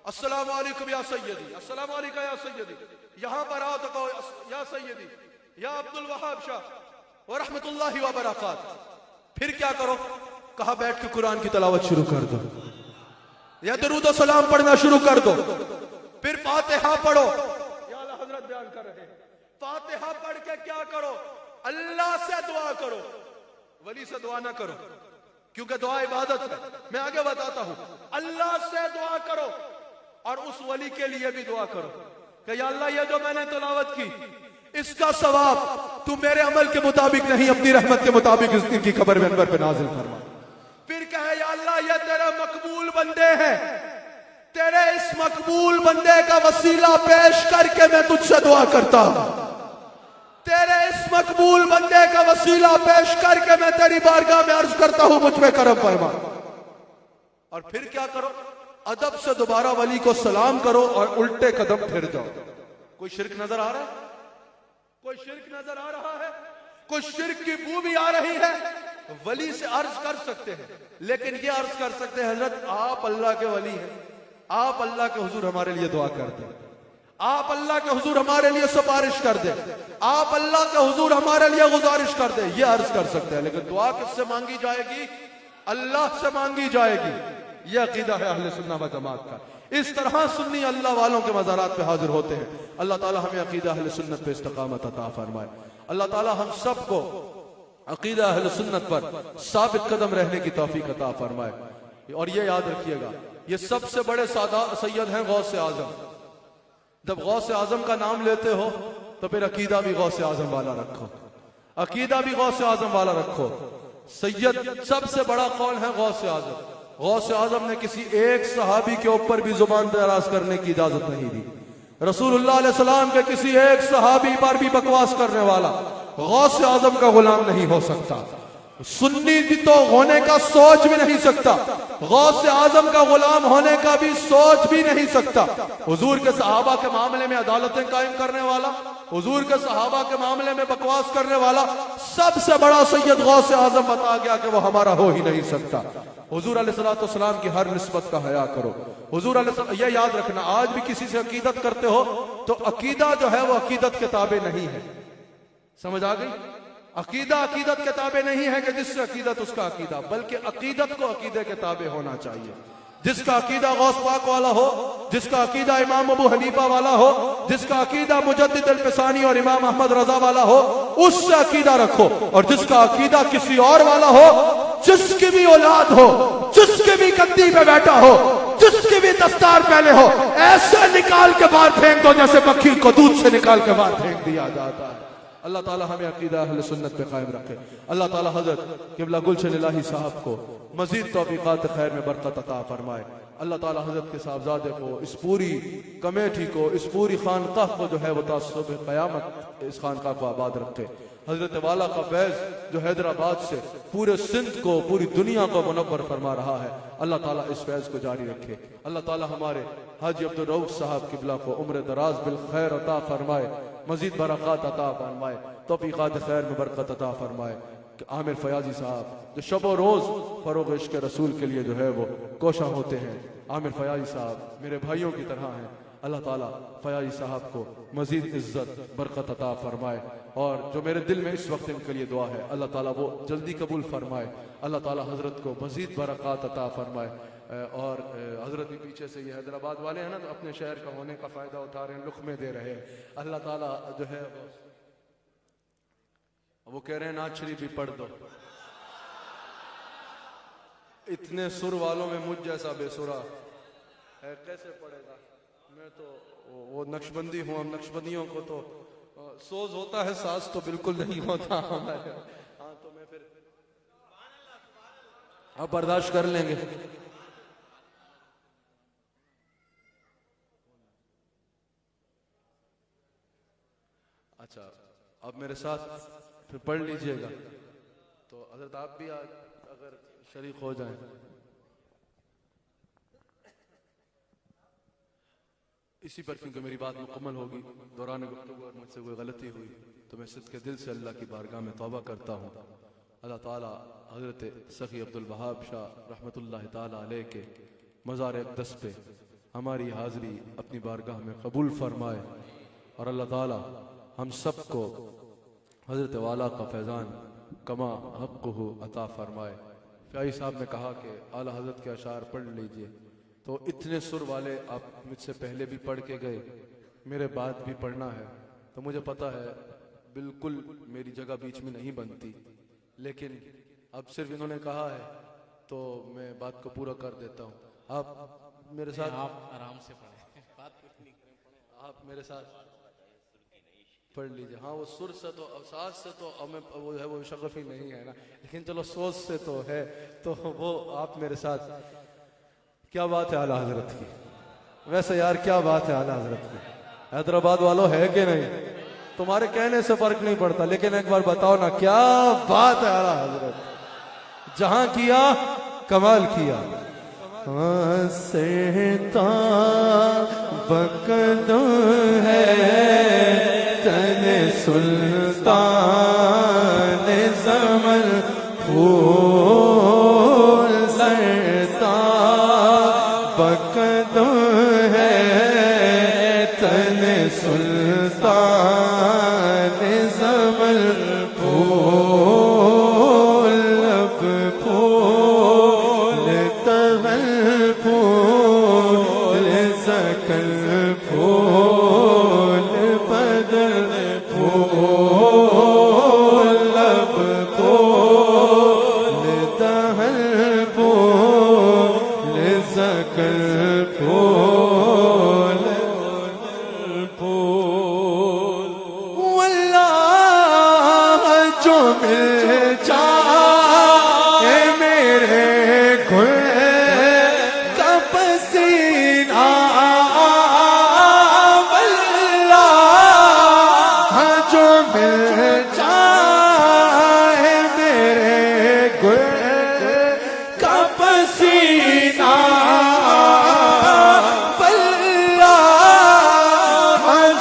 अस्सलाम वालेकुम या सैयदी, अस्सलाम वालेकुम या सैयदी। यहां पर आओ तो कहो या सैयदी, या अब्दुल वहाब शाह व रहमतुल्लाहि व बरकात। फिर क्या करो? कहा बैठ के कुरान की तिलावत शुरू कर दो या दरूद व सलाम पढ़ना शुरू कर दो। फिर फातिहा पढ़ो, या अल्लाह हजरत बयान कर रहे हैं, फातिहा पढ़ के क्या करो? अल्लाह से दुआ करो, वली से दुआ ना करो, क्योंकि दुआ इबादत है। मैं आगे बताता हूं, अल्लाह से दुआ करो और उस वली के लिए भी दुआ करो कि या अल्लाह ये जो मैंने तिलावत की इसका सवाब तू मेरे अमल के मुताबिक नहीं अपनी रहमत के मुताबिक इनकी कब्र में अनवर पे नाजिल फरमा। फिर कहे या अल्लाह ये तेरे मकबूल बंदे हैं, तेरे इस मकबूल बंदे का वसीला पेश करके मैं तुझसे दुआ करता हूं, तेरे इस मकबूल बंदे का वसीला पेश करके मैं तेरी बारगाह में अर्ज करता हूं मुझ पे करम फरमा। और फिर क्या करो, अदब से दोबारा वली को सलाम करो और उल्टे कदम फिर जाओ। कोई शिरक नजर आ रहा है? कोई शिरक नजर आ रहा है? कोई शिरक की बू भी आ रही है? वली से अर्ज कर सकते हैं, लेकिन ये अर्ज कर सकते हैं हजरत आप अल्लाह के वली हैं, आप अल्लाह के हुजूर हमारे लिए दुआ कर दें, आप अल्लाह के हुजूर हमारे लिए सिफारिश कर दें, आप अल्लाह के हुजूर हमारे लिए गुजारिश कर दें, ये अर्ज कर सकते हैं। लेकिन दुआ किससे मांगी जाएगी? अल्लाह से मांगी जाएगी। यह अकीदा है अहले सुन्नत व जमात का। इस तरह सुन्नी अल्लाह वालों के मज़ारात पे हाजिर होते हैं। अल्लाह ताला हमें अकीदा अहले सुन्नत पे इस्तिकामत अता फरमाए। अल्लाह ताला हम सबको अकीदा अहले सुन्नत पर साबित कदम रहने की तौफीक अता फरमाए। और ये याद रखिएगा, ये सबसे बड़े सैयद हैं गौसे आजम। जब गौसे आजम का नाम लेते हो तो फिर अकीदा भी गौसे आजम वाला रखो, अकीदा भी गौसे आजम वाला रखो। सैयद सबसे बड़ा कौन है? गौसे आजम। गौसे आजम ने किसी एक सहाबी के ऊपर भी जुबान दराज करने की इजाजत नहीं दी। रसूलुल्लाह अलैहि सलाम के किसी एक सहाबी पर भी बकवास करने वाला गौसे आजम का गुलाम नहीं हो सकता। सुन्नी भी तो होने का सोच भी नहीं सकता, गौसे आजम का गुलाम होने का भी सोच भी नहीं सकता। हुजूर के सहाबा के मामले में अदालतें कायम करने वाला, हुजूर के सहाबा के मामले में बकवास करने वाला सबसे बड़ा सैयद गौसे आजम बता गया कि वो हमारा हो ही नहीं सकता। हुजूर अलैहिस्सलाम की हर निस्बत का हया करो। हुजूर ये याद रखना, आज भी किसी से अकीदत करते हो तो अकीदा जो है वो अकीदत के ताबे नहीं है। समझ आ गई? अकीदा अकीदत के ताबे नहीं है कि जिससे अकीदत उसका अकीदा, बल्कि अकीदत को अकीदे के ताबे होना चाहिए। जिसका अकीदा गौस पाक वाला हो, जिसका अकीदा इमाम अबू हनीफा वाला हो, जिसका अकीदा मुजद्दिद अल-फ़सानी और इमाम अहमद रजा वाला हो, उससे अकीदा रखो। और जिसका अकीदा किसी और वाला हो, जिसकी भी औलाद हो, जिसके भी गद्दी पे बैठा हो, जिसकी भी दस्तार पहले हो, ऐसे निकाल के बाहर फेंक दो जैसे मक्खी को दूध से निकाल के बाहर फेंक दिया जाता है। अल्लाह ताला हमें अकीदा अहले सुन्नत पे कायम रखे। अल्लाह ताला हजरत क़िबला गुलशन इलाही साहब को मजीद तौफीक़ात खैर में बरकत अता फरमाए। अल्लाह ताला हजरत के साहबजादे को, इस पूरी कमेटी को, इस पूरी खानकाह को जो है वो तासुब क़यामत इस खानकाह को आबाद रखे। हजरत वाला का फैज़ जो हैदराबाद से पूरे सिंध को, पूरी दुनिया को मुनव्वर फरमा रहा है, अल्लाह ताला इस फैज़ को जारी रखे। अल्लाह ताला हमारे हाजी अब्दुल रऊफ साहब क़िबला को उम्र दराज बिल खैर अता फरमाए, मजीद बरक़ात अता फरमाए, तौफीक़ात खैर में बरकत अता फरमाए। आमिर फयाजी साहब जो शब रोज़ फ़रोग़ इश्क़ रसूल के लिए जो है वो कोशा होते हैं, आमिर फयाजी साहब मेरे भाइयों की तरह हैं। अल्लाह ताला फयाजी साहब को मजीद इज्जत बरकत अता फरमाए। और जो मेरे दिल में इस वक्त इनके लिए दुआ है, अल्लाह ताला वो जल्दी कबूल फरमाए। अल्लाह ताला हजरत को मजीद बरक़ात अता फरमाए। और हजरत भी पीछे से ये हैदराबाद वाले हैं ना, तो अपने शहर का होने का फ़ायदा उठा रहे हैं, लुक़मे दे रहे हैं। अल्लाह ताला जो है वो कह रहे हैं नात शरीफ भी पढ़ दो। इतने सुर वालों में मुझ जैसा बेसुरा है कैसे पढ़ेगा? मैं तो वो नक्शबंदी हूँ, हम नक्शबंदियों को तो सोज होता है, साज तो बिल्कुल नहीं होता हमारे। हाँ तो मैं फिर अब बर्दाश्त कर लेंगे। अच्छा, अब मेरे साथ फिर पढ़ लीजिएगा। तो हज़रत आप भी आज अगर शरीक हो जाएं। इसी पर क्योंकि मेरी बात मुकम्मल होगी, दौरान गुफ्तगू और मुझसे कोई गलती हुई तो मैं सिद्क़ दिल से अल्लाह की बारगाह में तौबा करता हूँ। अल्लाह ताला हज़रत सखी अब्दुल वहाब शाह रहमतुल्लाह ताला अलैह के मज़ार अक़दस पे हमारी हाज़री अपनी बारगाह में कबूल फरमाए। और अल्लाह ताला हम सबको हज़रत वाला का फैज़ान कमा हक़्क़ुहु अता फरमाए। फ़याज़ी साहब ने कहा कि आला हज़रत के अशार पढ़ लीजिए, तो इतने सुर वाले आप मुझसे पहले भी पढ़ के गए, मेरे बाद भी पढ़ना है। तो मुझे पता है बिल्कुल मेरी जगह बीच में नहीं बनती, लेकिन अब सिर्फ इन्होंने कहा है तो मैं बात को पूरा कर देता हूँ। आप मेरे साथ, आप आराम से पढ़े, बात कुछ नहीं करें, आप मेरे साथ पढ़ लीजिए। हाँ, वो सुर से तो साज से तो हमें वो है, वो शगफ ही नहीं है ना, लेकिन चलो सोच से तो है, तो वो आप मेरे साथ। क्या बात है आला हजरत की, वैसे यार क्या बात है आला हजरत की। हैदराबाद वालों है कि नहीं? तुम्हारे कहने से फर्क नहीं पड़ता, लेकिन एक बार बताओ ना, क्या बात है आला हजरत। जहां किया कमाल किया। सहता बकदो है तन सुल्तान ज़मन फूल सरता बकदो है तन सुल्तान ज़मन फूल लब फूल तगल फूल सकल फूल बदल फूल लब फूल तगल फूल सकल फूल वल्लाह जो मिल जाए मेरे गुल का पसीना, वल्लाह जो मिल जाए मेरे गुल का पसीना, वल्लाह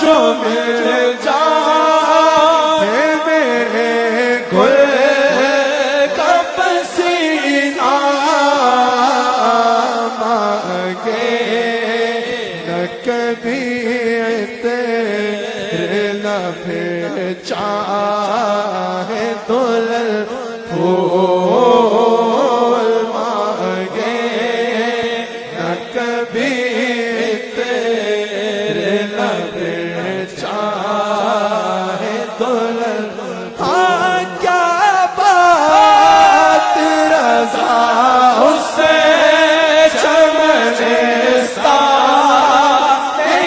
जो मिल जाए मेरे गुल का पसीना, मांगे न कभी तेरे लबे चाहे दुल्हन फूल, मांगे न कभी तेरे लबे चाहे दुल्हन। हाँ क्या बात रज़ा उससे चमनिस्तान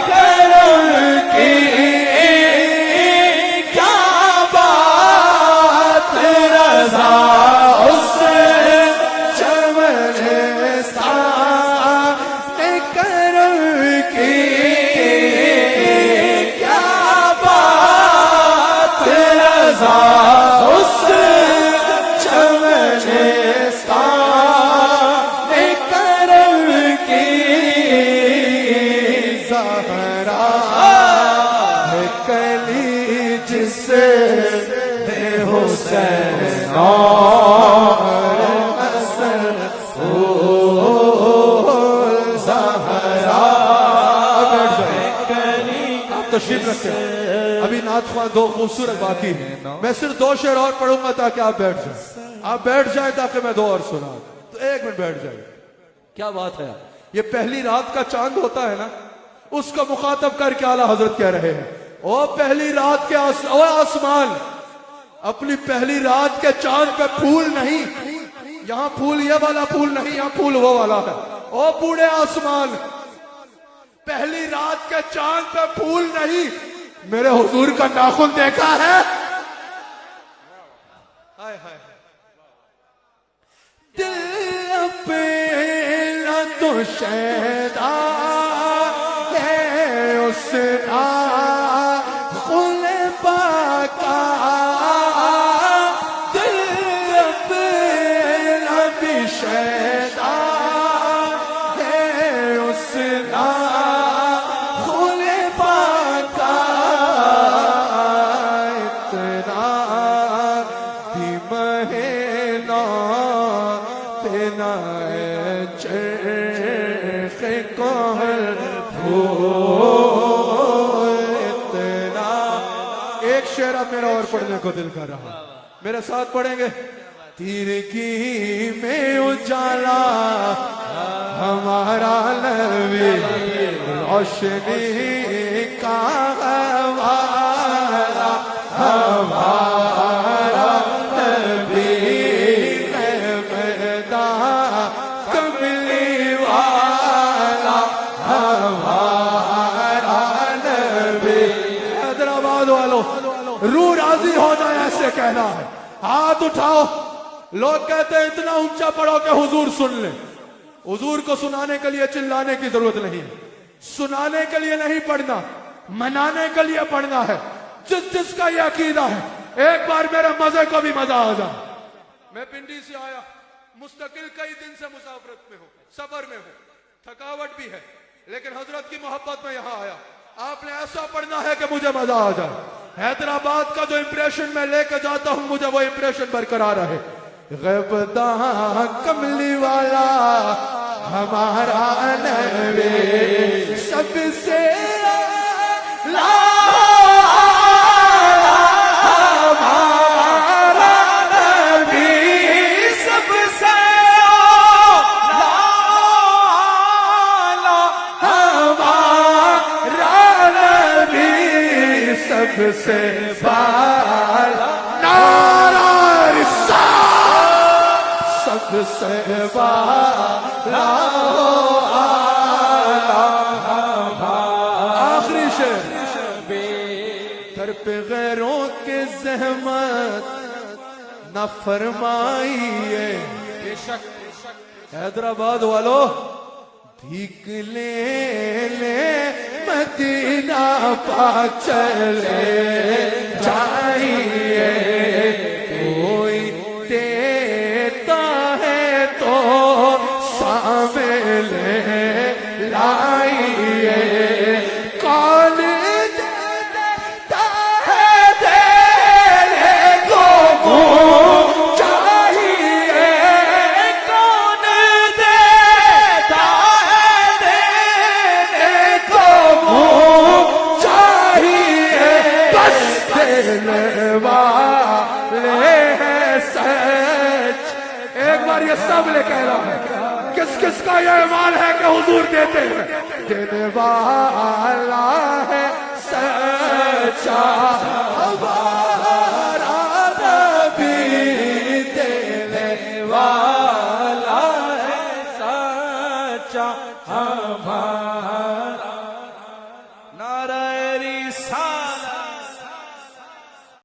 करम की, क्या बात रज़ा उससे चमनिस्तान करम की, क्या बात रज़ा उससे चमनिस्तान करम की। ज़हरा है कली जिसे हुसैन और हसन फूल, ज़हरा है कली। आप तशरीफ रखें, अभी नातवा दो खूबसूरत बाकी है, मैं सिर्फ दो शेर और पढ़ूंगा ताकि आप बैठ जाए, आप बैठ जाए ताकि मैं दो और सुना, तो एक मिनट बैठ जाए। क्या बात है, ये पहली रात का चांद होता है ना, उसको मुखातब करके आला हजरत कह रहे हैं, ओ पहली रात के ओ आसमान, अपनी पहली रात के चांद पे फूल नहीं, यहाँ फूल ये वाला फूल नहीं, यहाँ फूल वो वाला है। ओ बूढ़े आसमान, पहली रात के चांद पे फूल नहीं, मेरे हुजूर का नाखून देखा है? हाय हाय, दिल अपना तो शैदा है उसका खुले पाका, दिल अपना भी शैदा है उसका खुले पाका, इतना भी महीना तेना चरख कोहल फूल, इतना। एक शेर अब मेरा और पढ़ने को दिल कर रहा, मेरे साथ पढ़ेंगे। तिरकी में उजाला हमारा नबी, रोशनी का वाला हैदराबाद वालों, रूह राजी हो जाए ऐसे कहना है। हाथ उठाओ। लोग कहते हैं इतना ऊंचा पढ़ो कि हुजूर सुन ले। हुजूर को सुनाने के लिए चिल्लाने की जरूरत नहीं है, सुनाने के लिए नहीं पढ़ना, मनाने के लिए पढ़ना है। जिस जिसका ये अकीदा है, एक बार मेरे मजे को भी मजा आ जाए। मैं पिंडी से आया, मुस्तकिल कई दिन से मुसाफरत में हूं, सफर में हूं, थकावट भी है, लेकिन हजरत की मोहब्बत में यहां आया। आपने ऐसा पढ़ना है कि मुझे मजा आ जाए। हैदराबाद का जो इंप्रेशन मैं लेकर जाता हूं, मुझे वो इंप्रेशन बरकरार रहे। गैबदा कमली वाला हमारा नबी सबसे सबसे बाला नारा रिसालत, सबसे बाला आखिरी शेर। दर पे गैरों के ज़हमत न फरमाइए। हैदराबाद वालों, भीख ले मदीना पा चले जाइए। कोई देता है तो सामने लाइए। कौन देता है देने को चाहिए। कौन देता है देने को चाहिए। बस देने वाले हैं सच। एक बार ये सब ले कह रहा है, किस किस का ये ईमान है कि हुजूर देते हैं। देने वाला है सच्चा।